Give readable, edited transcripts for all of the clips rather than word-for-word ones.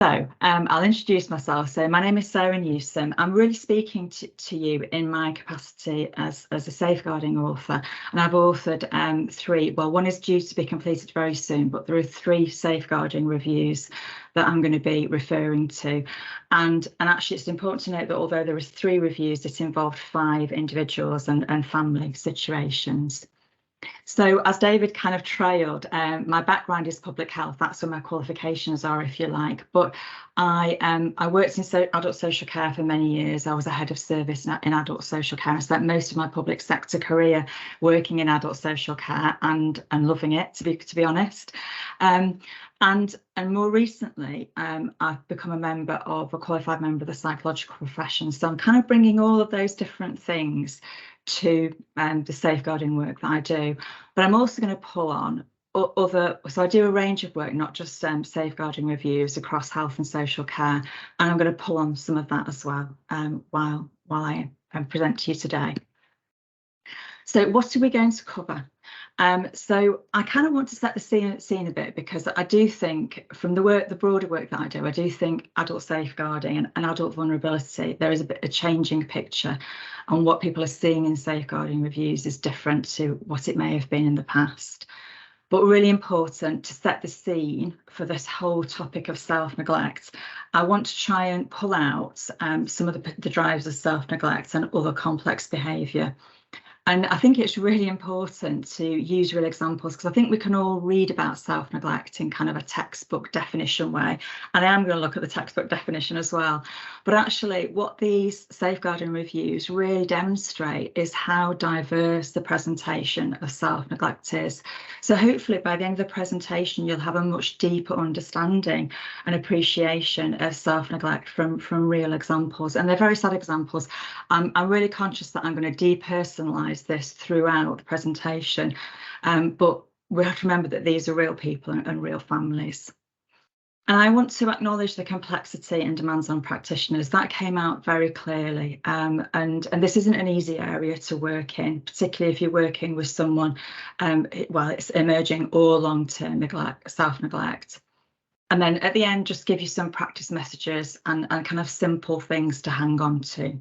I'll introduce myself. So my name is Sarah Newsam. I'm really speaking to you in my capacity as a safeguarding author, and I've authored three. Well, one is due to be completed very soon, but there are 3 safeguarding reviews that I'm going to be referring to. And actually, it's important to note that although there was 3 reviews, it involved 5 individuals and family situations. So as David kind of trailed, my background is public health. That's where my qualifications are, if you like. But I worked in adult social care for many years. I was a head of service in adult social care. I spent most of my public sector career working in adult social care and loving it, to be honest. And more recently, I've become a qualified member of the psychological profession. So I'm kind of bringing all of those different things to the safeguarding work that I do, but I'm also going to pull on so I do a range of work, not just safeguarding reviews across health and social care, and I'm going to pull on some of that as well while I present to you today. So what are we going to cover? So I kind of want to set the scene a bit, because I do think from the broader work that I do, I do think adult safeguarding and adult vulnerability, there is a changing picture, and what people are seeing in safeguarding reviews is different to what it may have been in the past. But really important to set the scene for this whole topic of self-neglect, I want to try and pull out some of the drivers of self-neglect and other complex behaviour. And I think it's really important to use real examples, because I think we can all read about self-neglect in kind of a textbook definition way. And I am going to look at the textbook definition as well. But actually, what these safeguarding reviews really demonstrate is how diverse the presentation of self-neglect is. So hopefully by the end of the presentation, you'll have a much deeper understanding and appreciation of self-neglect from real examples. And they're very sad examples. I'm really conscious that I'm going to depersonalise this throughout the presentation, but we have to remember that these are real people and real families. And I want to acknowledge the complexity and demands on practitioners. That came out very clearly, and this isn't an easy area to work in, particularly if you're working with someone, well, it's emerging or long-term neglect, self-neglect. And then at the end, just give you some practice messages and kind of simple things to hang on to.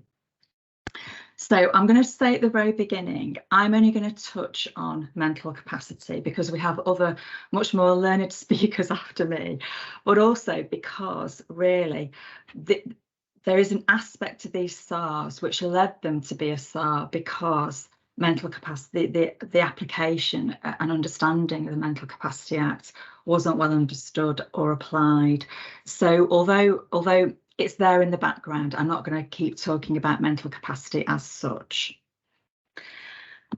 So I'm going to say at the very beginning, I'm only going to touch on mental capacity because we have other much more learned speakers after me, but also because really there is an aspect to these SARs which led them to be a SAR, because mental capacity, the application and understanding of the Mental Capacity Act wasn't well understood or applied. So although it's there in the background, I'm not going to keep talking about mental capacity as such.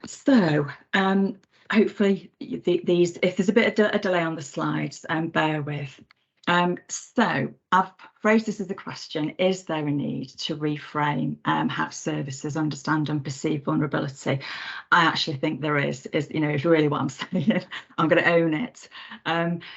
So hopefully these, if there's a bit of a delay on the slides, bear with. So I've phrased this as a question: is there a need to reframe how services understand and perceive vulnerability? I actually think there is really what I'm saying. I'm going to own it.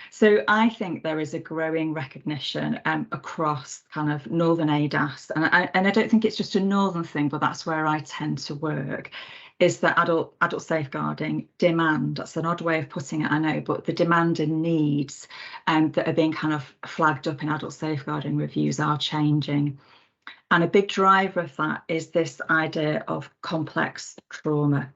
So I think there is a growing recognition across kind of Northern ADAS, and I don't think it's just a Northern thing, but that's where I tend to work, is that adult safeguarding demand, that's an odd way of putting it, I know, but the demand and needs that are being kind of flagged up in adult safeguarding reviews are changing. And a big driver of that is this idea of complex trauma.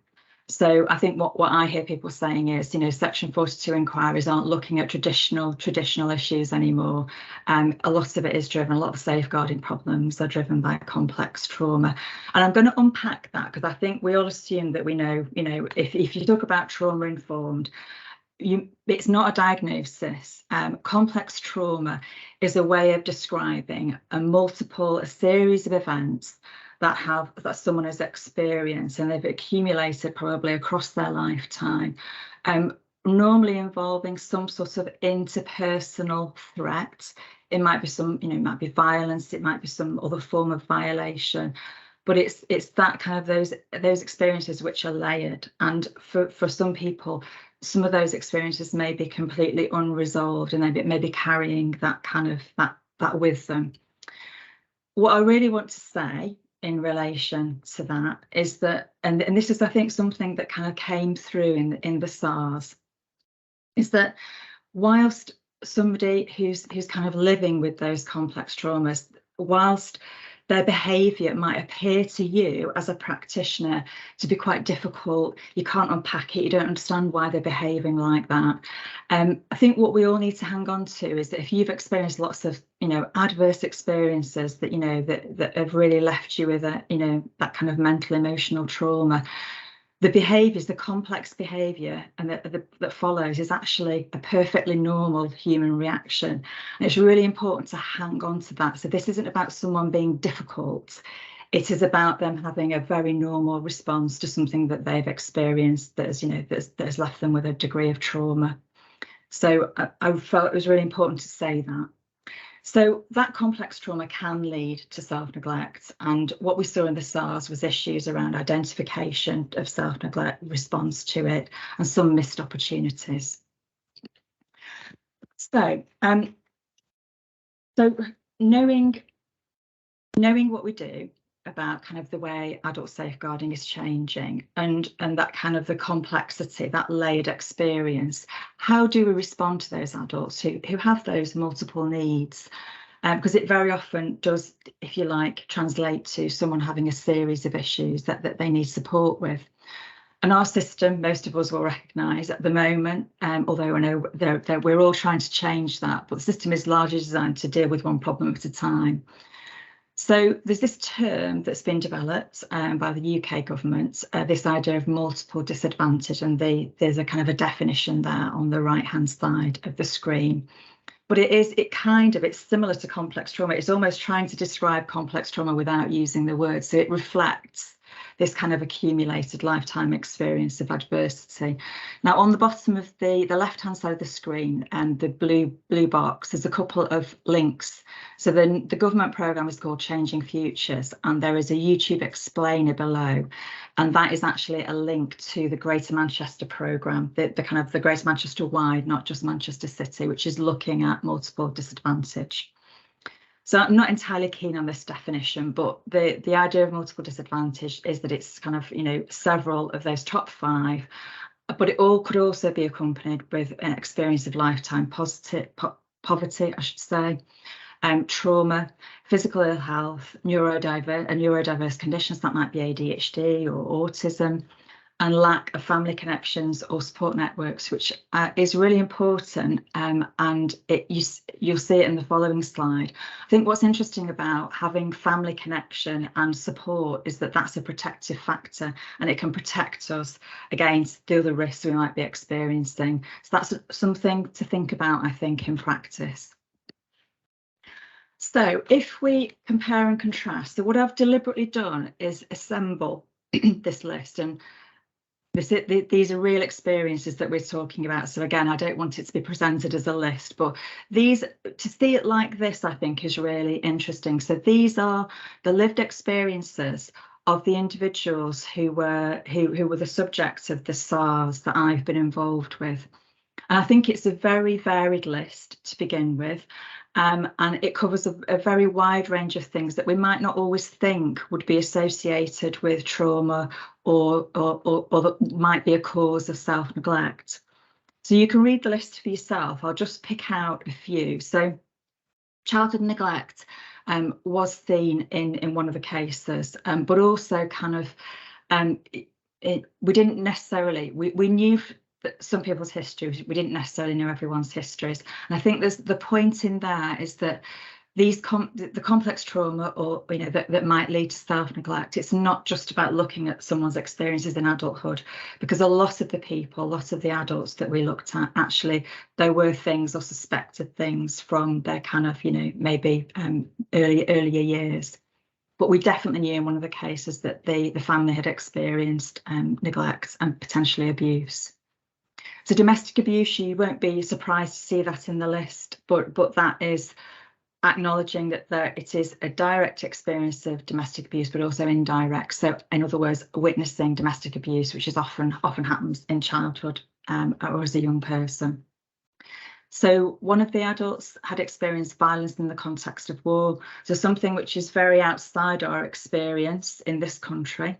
So I think what I hear people saying is, Section 42 inquiries aren't looking at traditional issues anymore. A lot of it is driven, a lot of safeguarding problems are driven by complex trauma. And I'm going to unpack that, because I think we all assume that we know, if you talk about trauma informed, it's not a diagnosis. Complex trauma is a way of describing a series of events that someone has experienced and they've accumulated probably across their lifetime, normally involving some sort of interpersonal threat. It might be it might be violence, it might be some other form of violation, but it's that kind of those experiences which are layered. And for some people, some of those experiences may be completely unresolved, and they may be carrying that kind of that with them. What I really want to say in relation to that is that, and this is, I think, something that kind of came through in the SARs, is that whilst somebody who's kind of living with those complex traumas, whilst their behaviour might appear to you as a practitioner to be quite difficult, you can't unpack it, you don't understand why they're behaving like that. I think what we all need to hang on to is that if you've experienced lots of, adverse experiences that, that have really left you with a, that kind of mental, emotional trauma, the behaviours, the complex behaviour and that follows is actually a perfectly normal human reaction. And it's really important to hang on to that. So this isn't about someone being difficult. It is about them having a very normal response to something that they've experienced that has left them with a degree of trauma. So I felt it was really important to say that. So that complex trauma can lead to self-neglect, and what we saw in the SARS was issues around identification of self-neglect, response to it, and some missed opportunities. So, knowing what we do about kind of the way adult safeguarding is changing and that kind of the complexity, that layered experience, how do we respond to those adults who have those multiple needs? Because it very often does, if you like, translate to someone having a series of issues that they need support with. And our system, most of us will recognise at the moment, although I know we're all trying to change that, but the system is largely designed to deal with one problem at a time. So there's this term that's been developed by the UK government, this idea of multiple disadvantage, and there's a kind of a definition there on the right-hand side of the screen. But it's similar to complex trauma. It's almost trying to describe complex trauma without using the word. So it reflects this kind of accumulated lifetime experience of adversity. Now, on the bottom of the left-hand side of the screen and the blue box, there's a couple of links. So the government programme is called Changing Futures, and there is a YouTube explainer below. And that is actually a link to the Greater Manchester programme, the kind of the Greater Manchester wide, not just Manchester City, which is looking at multiple disadvantage. So I'm not entirely keen on this definition, but the idea of multiple disadvantage is that it's kind of, several of those top 5, but it all could also be accompanied with an experience of lifetime poverty, I should say, trauma, physical ill health, neurodiverse conditions, that might be ADHD or autism, and lack of family connections or support networks, which is really important, and you'll see it in the following slide. I think what's interesting about having family connection and support is that that's a protective factor, and it can protect us against the other risks we might be experiencing. So that's something to think about, I think, in practice. So if we compare and contrast, so what I've deliberately done is assemble this list, and these are real experiences that we're talking about. So again, I don't want it to be presented as a list, but to see it like this, I think, is really interesting. So these are the lived experiences of the individuals who were the subjects of the SARS that I've been involved with. And I think it's a very varied list to begin with. And it covers a very wide range of things that we might not always think would be associated with trauma or that might be a cause of self-neglect. So you can read the list for yourself. I'll just pick out a few. So childhood neglect was seen in one of the cases, but also kind of we didn't necessarily, we knew some people's histories, we didn't necessarily know everyone's histories. And I think there's the point in there is that the complex trauma or that might lead to self-neglect, it's not just about looking at someone's experiences in adulthood, because a lot of the adults that we looked at, actually there were things or suspected things from their kind of maybe earlier years. But we definitely knew in one of the cases that the family had experienced neglect and potentially abuse. So domestic abuse, you won't be surprised to see that in the list, but that is acknowledging that it is a direct experience of domestic abuse, but also indirect. So in other words, witnessing domestic abuse, which is often happens in childhood or as a young person. So one of the adults had experienced violence in the context of war, so something which is very outside our experience in this country.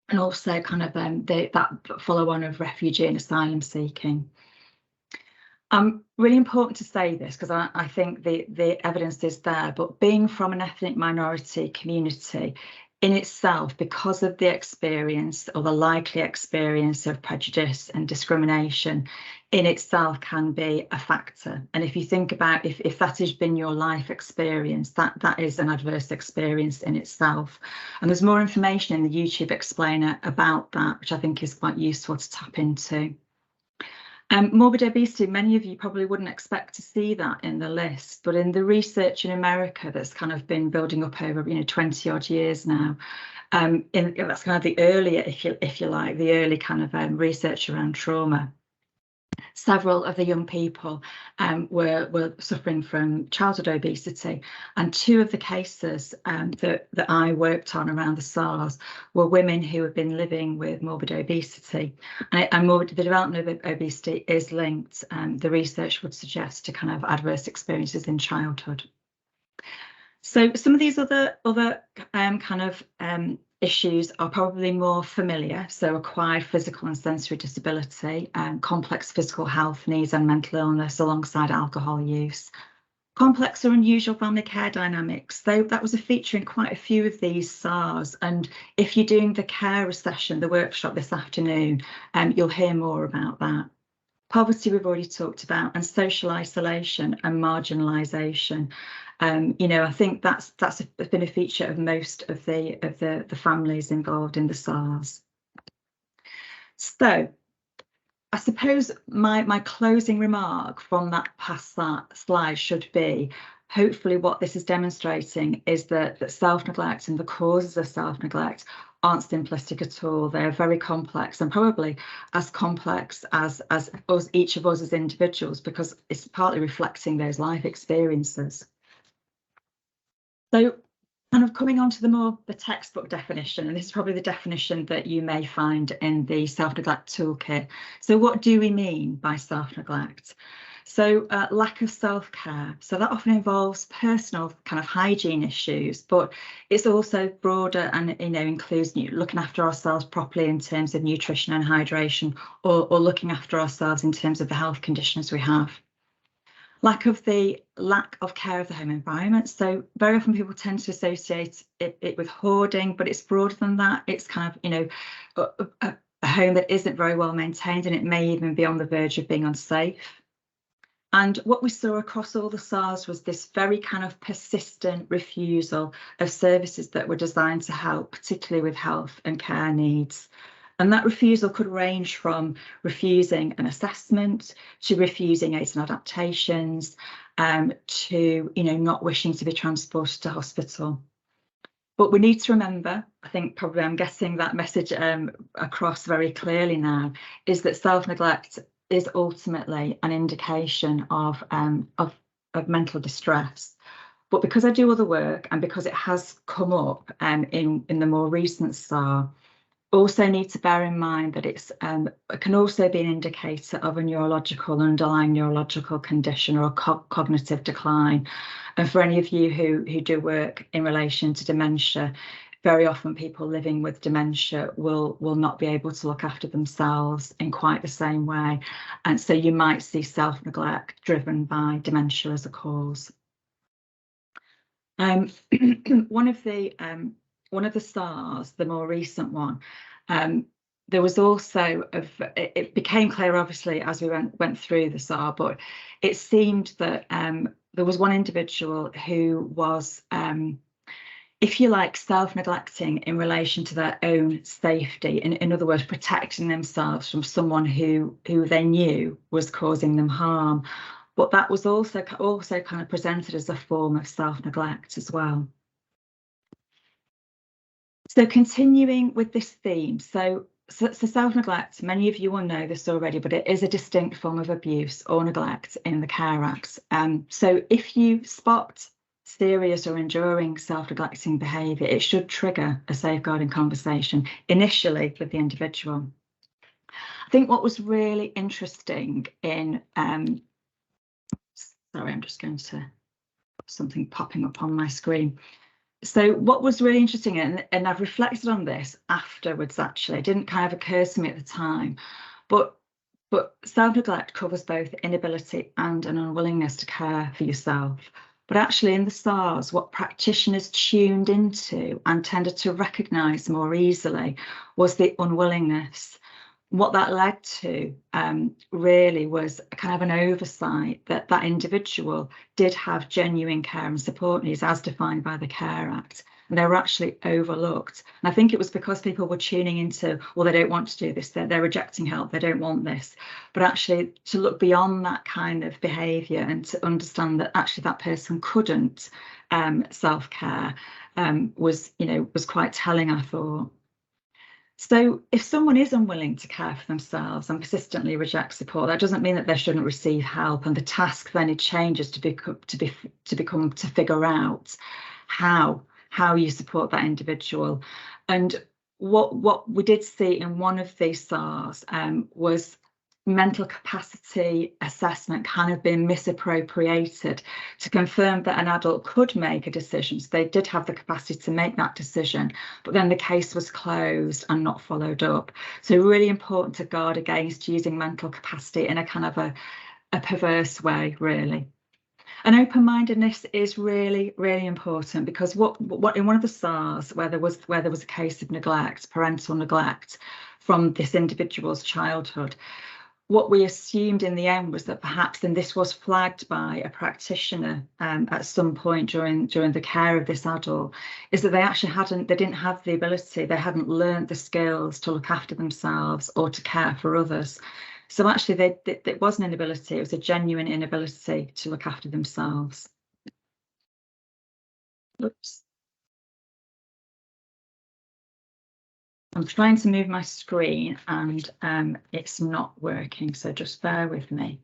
And also kind of that follow-on of refugee and asylum seeking. Really important to say this because I think the evidence is there, but being from an ethnic minority community in itself, because of the experience or the likely experience of prejudice and discrimination in itself can be a factor. And if you think about if that has been your life experience, that is an adverse experience in itself. And there's more information in the YouTube explainer about that, which I think is quite useful to tap into. Morbid obesity, many of you probably wouldn't expect to see that in the list, but in the research in America that's kind of been building up over 20 odd years now, that's kind of the earlier, if you like, the early kind of research around trauma. Several of the young people were suffering from childhood obesity, and 2 of the cases that I worked on around the SARS were women who had been living with morbid obesity, and the development of obesity is linked, the research would suggest, to kind of adverse experiences in childhood. So some of these other kind of issues are probably more familiar. So acquired physical and sensory disability, complex physical health needs and mental illness alongside alcohol use. Complex or unusual family care dynamics. So that was a feature in quite a few of these SARS. And if you're doing the carer session, the workshop this afternoon, you'll hear more about that. Poverty we've already talked about, and social isolation and marginalisation. I think that's been a feature of most of the families involved in the SARS. So I suppose my closing remark from that past slide should be, hopefully what this is demonstrating is that self-neglect and the causes of self-neglect aren't simplistic at all. They're very complex, and probably as complex as each of us as individuals, because it's partly reflecting those life experiences. So kind of coming on to the textbook definition, and this is probably the definition that you may find in the self-neglect toolkit. So what do we mean by self-neglect? So lack of self-care. So that often involves personal kind of hygiene issues, but it's also broader and includes looking after ourselves properly in terms of nutrition and hydration, or looking after ourselves in terms of the health conditions we have. Lack of care of the home environment. So very often people tend to associate it with hoarding, but it's broader than that. It's kind of, a home that isn't very well maintained, and it may even be on the verge of being unsafe. And what we saw across all the SARS was this very kind of persistent refusal of services that were designed to help, particularly with health and care needs. And that refusal could range from refusing an assessment to refusing aids and adaptations, to not wishing to be transported to hospital. But we need to remember, I think probably I'm getting that message across very clearly now, is that self-neglect is ultimately an indication of mental distress. But because I do other work, and because it has come up in the more recent SAR, also need to bear in mind that it can also be an indicator of a underlying neurological condition or a cognitive decline. And for any of you who do work in relation to dementia, very often people living with dementia will not be able to look after themselves in quite the same way. And so you might see self-neglect driven by dementia as a cause. One of the SARS, the more recent one, there was also, it became clear obviously as we went through the SAR, but it seemed that there was one individual who was, if you like, self-neglecting in relation to their own safety, in other words, protecting themselves from someone who they knew was causing them harm. But that was also kind of presented as a form of self-neglect as well. So continuing with this theme, so self-neglect, many of you will know this already, but it is a distinct form of abuse or neglect in the Care Act. So if you spot serious or enduring self-neglecting behaviour, it should trigger a safeguarding conversation initially with the individual. I think what was really interesting in, sorry, I'm just going to, something popping up on my screen. So what was really interesting, and I've reflected on this afterwards actually, it didn't kind of occur to me at the time, but But self-neglect covers both inability and an unwillingness to care for yourself. But actually in the SARS, what practitioners tuned into and tended to recognise more easily was the unwillingness. What that led to really was kind of an oversight that that individual did have genuine care and support needs as defined by the Care Act. And they were actually overlooked. And I think it was because people were tuning into, well, they don't want to do this, they're rejecting help, they don't want this. But actually to look beyond that kind of behaviour and to understand that actually that person couldn't self-care was quite telling, I thought. So if someone is unwilling to care for themselves and persistently rejects support, that doesn't mean that they shouldn't receive help. And the task then it changes to figure out how you support that individual. And what we did see in one of these SARs was mental capacity assessment kind of being misappropriated to confirm that an adult could make a decision. So they did have the capacity to make that decision, but then the case was closed and not followed up. So really important to guard against using mental capacity in a kind of a perverse way, really. And open-mindedness is really, really important, because what in one of the SARs where there was a case of neglect, parental neglect from this individual's childhood, what we assumed in the end was that perhaps, and this was flagged by a practitioner at some point during the care of this adult, is that they didn't have the ability, they hadn't learned the skills to look after themselves or to care for others. So actually it wasn't an inability, it was a genuine inability to look after themselves. Oops. I'm trying to move my screen and it's not working, so just bear with me.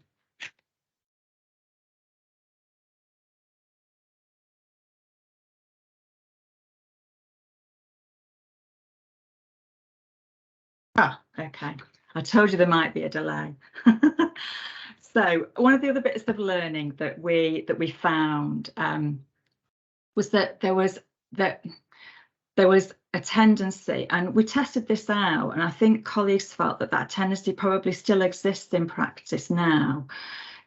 Ah, okay. I told you there might be a delay. So one of the other bits of learning that we found was that there was a tendency, and we tested this out, and I think colleagues felt that tendency probably still exists in practice now,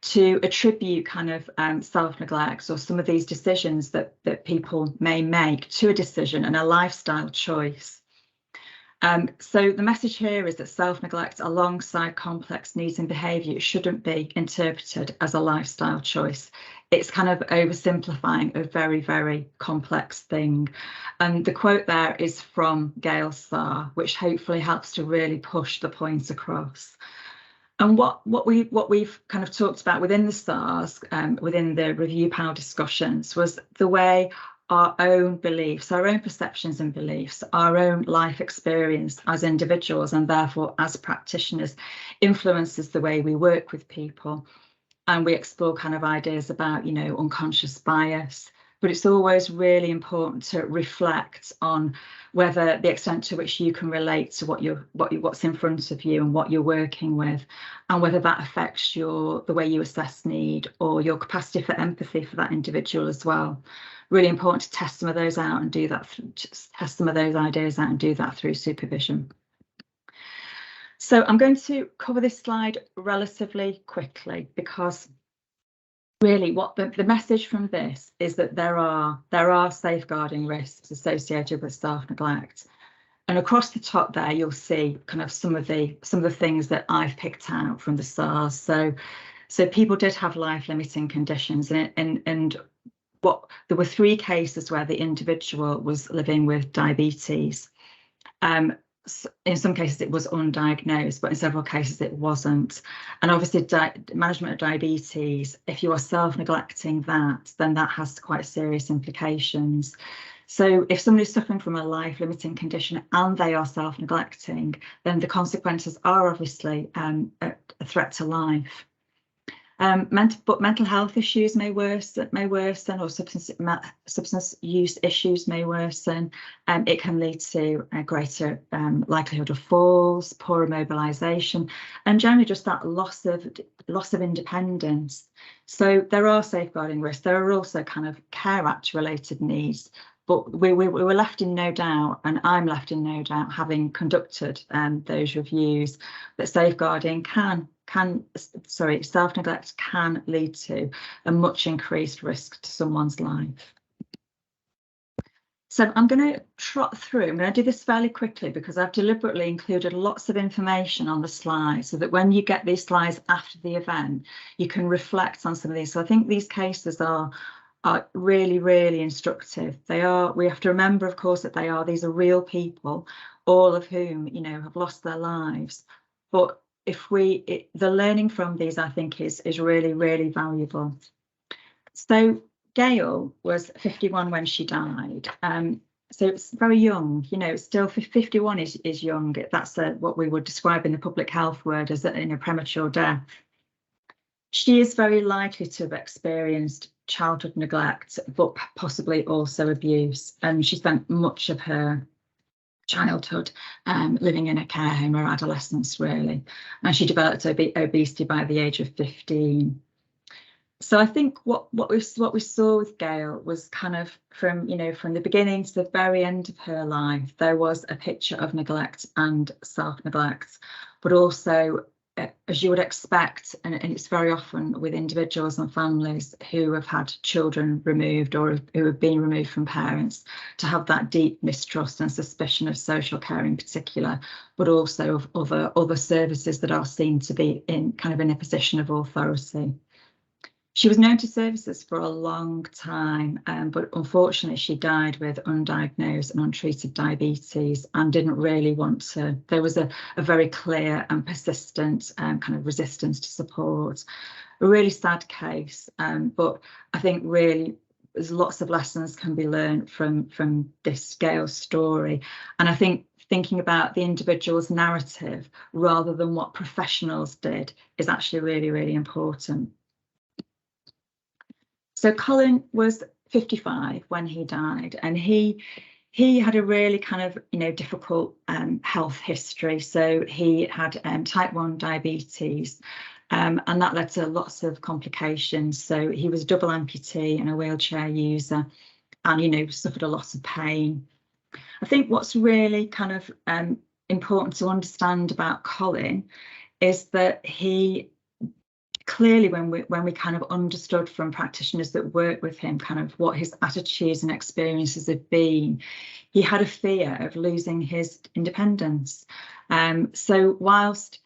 to attribute kind of self-neglect or some of these decisions that people may make to a decision and a lifestyle choice. So the message here is that self-neglect alongside complex needs and behaviour shouldn't be interpreted as a lifestyle choice. It's kind of oversimplifying a very, very complex thing. And the quote there is from Gail Sarr, which hopefully helps to really push the point across. And what we've kind of talked about within the SARs, within the review panel discussions, was the way our own beliefs, our own perceptions and beliefs, our own life experience as individuals and therefore as practitioners influences the way we work with people. And we explore kind of ideas about, unconscious bias, but it's always really important to reflect on whether the extent to which you can relate to what's in front of you and what you're working with, and whether that affects the way you assess need or your capacity for empathy for that individual as well. Really important to test some of those out and do that, test some of those ideas out and do that through supervision. So I'm going to cover this slide relatively quickly, because really what the message from this is that there are safeguarding risks associated with self-neglect. And across the top there, you'll see kind of some of the things that I've picked out from the SARS. So people did have life-limiting conditions, and there were 3 cases where the individual was living with diabetes. In some cases it was undiagnosed, but in several cases it wasn't. And obviously management of diabetes, if you are self-neglecting that, then that has quite serious implications. So if somebody's suffering from a life-limiting condition and they are self-neglecting, then the consequences are obviously a threat to life. But mental health issues may worsen, or substance use issues may worsen. It can lead to a greater likelihood of falls, poorer mobilisation, and generally just that loss of independence. So there are safeguarding risks. There are also kind of Care Act related needs, but we were left in no doubt, and I'm left in no doubt, having conducted those reviews, that safeguarding can self-neglect can lead to a much increased risk to someone's life. So I'm going to trot through. I'm going to do this fairly quickly because I've deliberately included lots of information on the slides so that when you get these slides after the event, you can reflect on some of these. So I think these cases are really, really instructive. They are. We have to remember, of course, that these are real people, all of whom, you know, have lost their lives. But the learning from these, I think, is really, really valuable. So Gail was 51 when she died. So it's very young, you know, still 51 is young. That's what we would describe in the public health word as a premature death. She is very likely to have experienced childhood neglect, but possibly also abuse. And she spent much of her childhood living in a care home or adolescence, really. And she developed obesity by the age of 15. So I think what we saw with Gail was kind of from the beginning to the very end of her life, there was a picture of neglect and self-neglect, but also, as you would expect, and it's very often with individuals and families who have had children removed or who have been removed from parents, to have that deep mistrust and suspicion of social care in particular, but also of other services that are seen to be in a position of authority. She was known to services for a long time, but unfortunately she died with undiagnosed and untreated diabetes and didn't really want to. There was a very clear and persistent kind of resistance to support. A really sad case, but I think really there's lots of lessons can be learned from this Gail story. And I think thinking about the individual's narrative rather than what professionals did is actually really, really important. So Colin was 55 when he died, and he had a really kind of difficult health history. So he had type 1 diabetes, and that led to lots of complications. So he was a double amputee and a wheelchair user, and suffered a lot of pain. I think what's really kind of important to understand about Colin is that he clearly, when we kind of understood from practitioners that work with him kind of what his attitudes and experiences had been, he had a fear of losing his independence. So whilst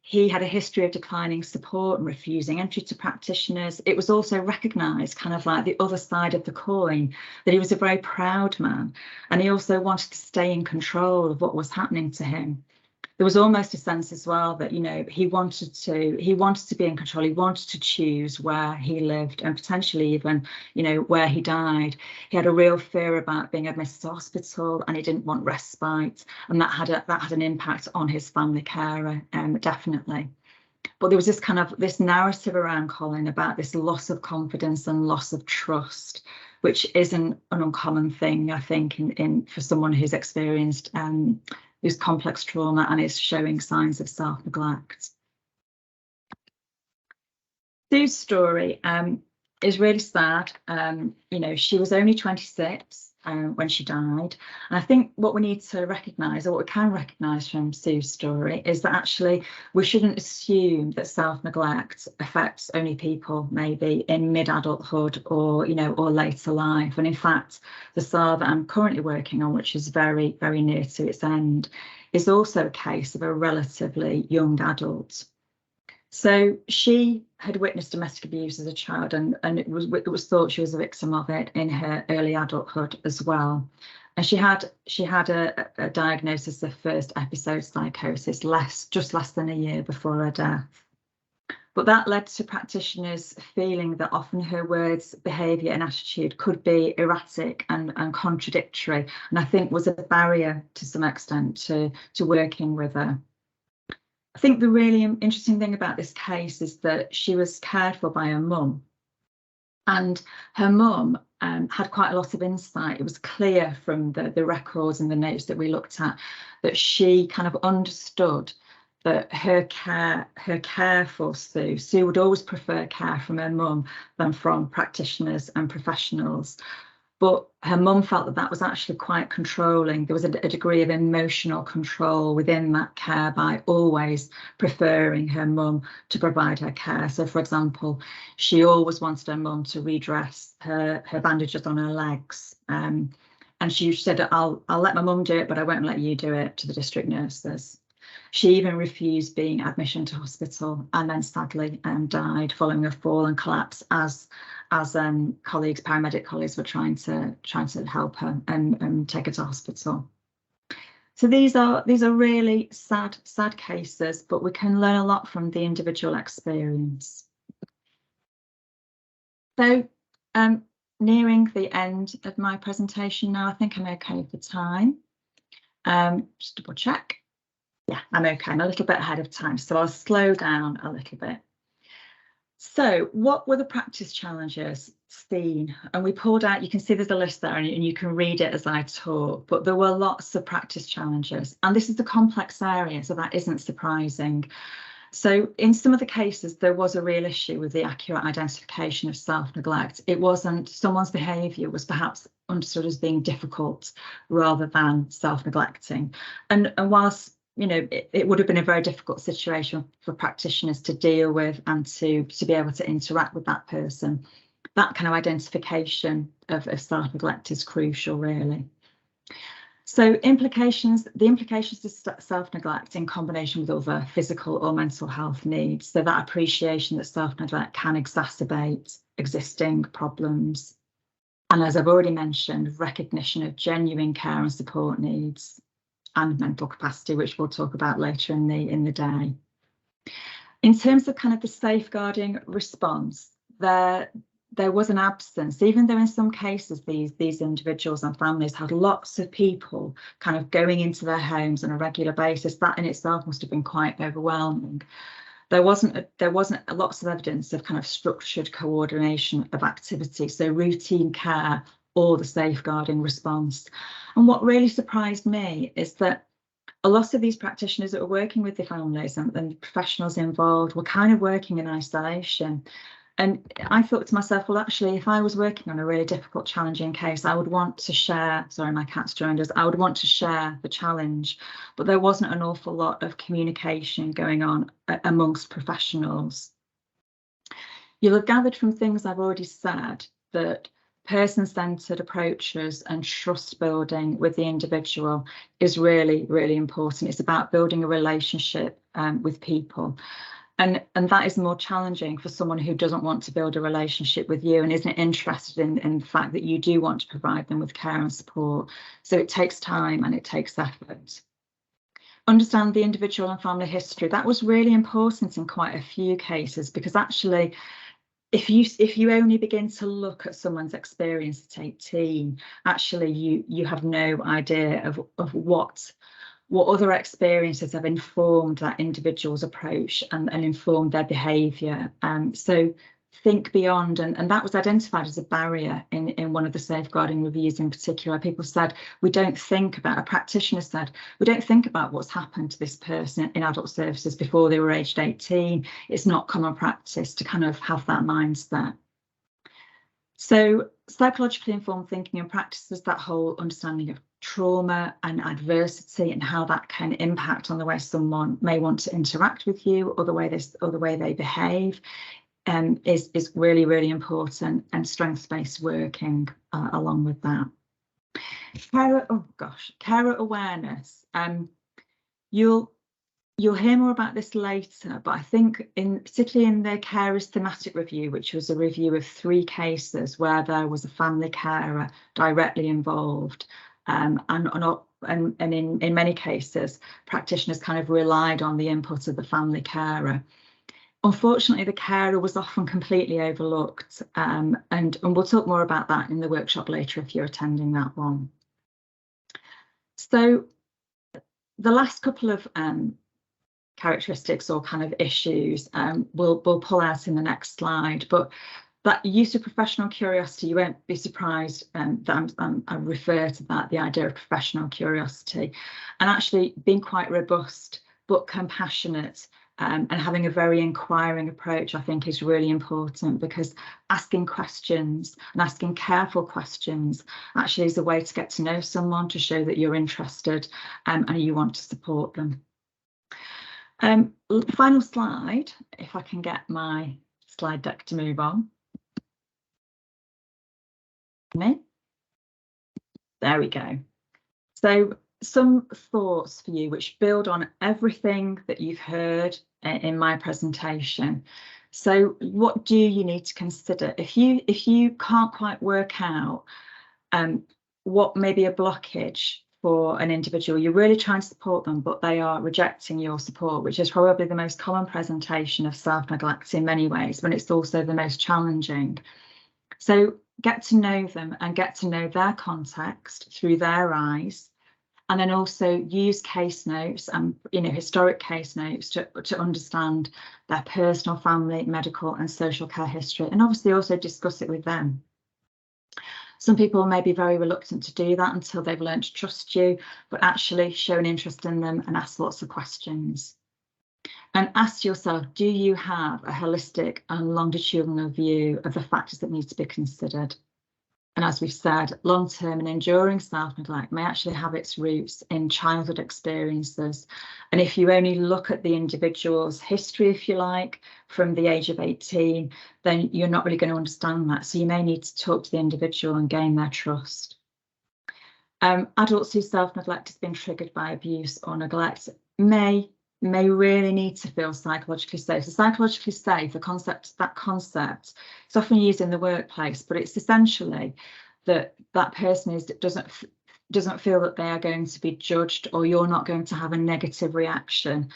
he had a history of declining support and refusing entry to practitioners, it was also recognised, kind of like the other side of the coin, that he was a very proud man, and he also wanted to stay in control of what was happening to him. There was almost a sense as well that he wanted to be in control. He wanted to choose where he lived and potentially even where he died. He had a real fear about being admitted to hospital, and he didn't want respite, and that had an impact on his family carer, definitely. But there was this narrative around Colin about this loss of confidence and loss of trust, which isn't an uncommon thing, I think, for someone who's experienced who's complex trauma and is showing signs of self-neglect. Sue's story is really sad. She was only 26 when she died. And I think what we need to recognise, or what we can recognise from Sue's story, is that actually we shouldn't assume that self-neglect affects only people maybe in mid-adulthood or later life. And in fact, the SAR that I'm currently working on, which is very, very near to its end, is also a case of a relatively young adult. So she had witnessed domestic abuse as a child, and it was thought she was a victim of it in her early adulthood as well. And she had a diagnosis of first episode psychosis just less than a year before her death. But that led to practitioners feeling that often her words, behaviour and attitude could be erratic and contradictory, and I think was a barrier to some extent to working with her. I think the really interesting thing about this case is that she was cared for by her mum, and her mum had quite a lot of insight. It was clear from the records and the notes that we looked at that she kind of understood that her care for Sue would always prefer care from her mum than from practitioners and professionals. but her mum felt that that was actually quite controlling. There was a degree of emotional control within that care by always preferring her mum to provide her care. So, for example, she always wanted her mum to redress her bandages on her legs. And she said, I'll let my mum do it, but I won't let you do it, to the district nurses. She even refused being admission to hospital, and then sadly died following a fall and collapse as paramedic colleagues were trying to help her and take her to hospital. So these are really sad cases, but we can learn a lot from the individual experience. So nearing the end of my presentation now. I think I'm okay for time. Just double check. Yeah, I'm okay. I'm a little bit ahead of time, so I'll slow down a little bit. So what were the practice challenges seen? And we pulled out, you can see there's a list there, and you can read it as I talk, but there were lots of practice challenges. And this is a complex area, so that isn't surprising. So in some of the cases, there was a real issue with the accurate identification of self-neglect. It wasn't, someone's behaviour was perhaps understood as being difficult rather than self-neglecting. And whilst, you know, it would have been a very difficult situation for practitioners to deal with and to be able to interact with that person, that kind of identification of self-neglect is crucial, really. So the implications of self-neglect in combination with other physical or mental health needs. So that appreciation that self-neglect can exacerbate existing problems. And as I've already mentioned, recognition of genuine care and support needs and mental capacity, which we'll talk about later in the day. In terms of kind of the safeguarding response, there was an absence, even though in some cases these individuals and families had lots of people kind of going into their homes on a regular basis. That in itself must have been quite overwhelming. There wasn't lots of evidence of kind of structured coordination of activity, so routine care or the safeguarding response. And what really surprised me is that a lot of these practitioners that were working with the families and professionals involved were kind of working in isolation. And I thought to myself, well, actually, if I was working on a really difficult, challenging case, I would want to share, sorry, my cat's joined us, I would want to share the challenge, but there wasn't an awful lot of communication going on amongst professionals. You'll have gathered from things I've already said that person-centred approaches and trust building with the individual is really, really important. It's about building a relationship with people. And that is more challenging for someone who doesn't want to build a relationship with you and isn't interested in the fact that you do want to provide them with care and support. So it takes time and it takes effort. Understand the individual and family history. That was really important in quite a few cases, because actually, if you only begin to look at someone's experience at 18, actually you have no idea of what other experiences have informed that individual's approach and informed their behaviour. So think beyond, and that was identified as a barrier in one of the safeguarding reviews in particular. People said, a practitioner said, we don't think about what's happened to this person in adult services before they were aged 18. It's not common practice to kind of have that mindset. So psychologically informed thinking and practices, that whole understanding of trauma and adversity and how that can impact on the way someone may want to interact with you or the way they behave, is really, really important, and strengths-based working along with that. Carer awareness. You'll hear more about this later, but I think particularly in the carers thematic review, which was a review of 3 cases where there was a family carer directly involved, and in many cases, practitioners kind of relied on the input of the family carer. Unfortunately, the carer was often completely overlooked, and we'll talk more about that in the workshop later if you're attending that one. So the last couple of characteristics or kind of issues we'll pull out in the next slide, but that use of professional curiosity, you won't be surprised that I refer to that, the idea of professional curiosity, and actually being quite robust but compassionate and having a very inquiring approach, I think, is really important, because asking questions and asking careful questions actually is a way to get to know someone, to show that you're interested and you want to support them. Final slide, if I can get my slide deck to move on. There we go. So some thoughts for you which build on everything that you've heard in my presentation. So what do you need to consider if you can't quite work out what may be a blockage for an individual? You're really trying to support them, but they are rejecting your support, which is probably the most common presentation of self-neglect in many ways, when it's also the most challenging. So get to know them and get to know their context through their eyes, and then also use case notes and historic case notes to understand their personal, family, medical and social care history, and obviously also discuss it with them. Some people may be very reluctant to do that until they've learned to trust you, but actually show an interest in them and ask lots of questions. And ask yourself, do you have a holistic and longitudinal view of the factors that need to be considered? And as we've said, long-term and enduring self-neglect may actually have its roots in childhood experiences. And if you only look at the individual's history, if you like, from the age of 18, then you're not really going to understand that. So you may need to talk to the individual and gain their trust. Adults whose self-neglect has been triggered by abuse or neglect may really need to feel psychologically safe. So psychologically safe, that concept, it's often used in the workplace, but it's essentially that person doesn't feel that they are going to be judged, or you're not going to have a negative reaction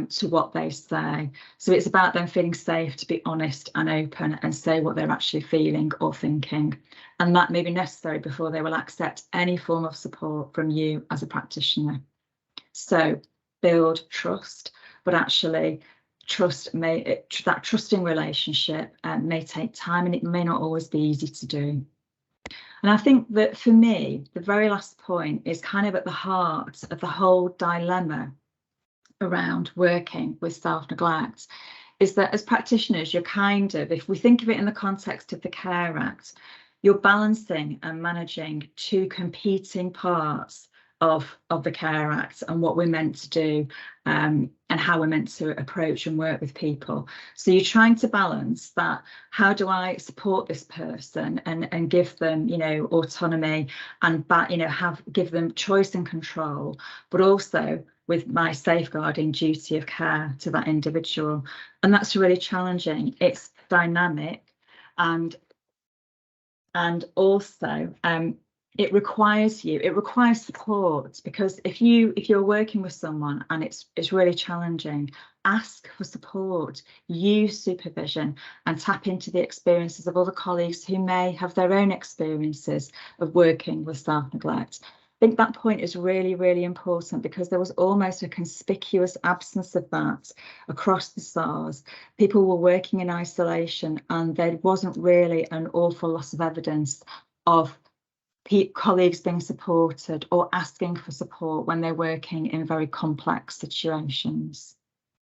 to what they say. So it's about them feeling safe to be honest and open and say what they're actually feeling or thinking. And that may be necessary before they will accept any form of support from you as a practitioner. So build trust, but actually that trusting relationship may take time, and it may not always be easy to do. And I think that for me, the very last point is kind of at the heart of the whole dilemma around working with self-neglect, is that as practitioners, you're kind of, if we think of it in the context of the Care Act, you're balancing and managing two competing parts of the Care Act and what we're meant to do and how we're meant to approach and work with people. So you're trying to balance that. How do I support this person and give them, autonomy and give them choice and control, but also with my safeguarding duty of care to that individual. And that's really challenging. It's dynamic, and also it requires support, because if you're working with someone and it's really challenging, ask for support, use supervision, and tap into the experiences of other colleagues who may have their own experiences of working with self-neglect. I think that point is really, really important, because there was almost a conspicuous absence of that across the SARS. People were working in isolation, and there wasn't really an awful lot of evidence of colleagues being supported or asking for support when they're working in very complex situations.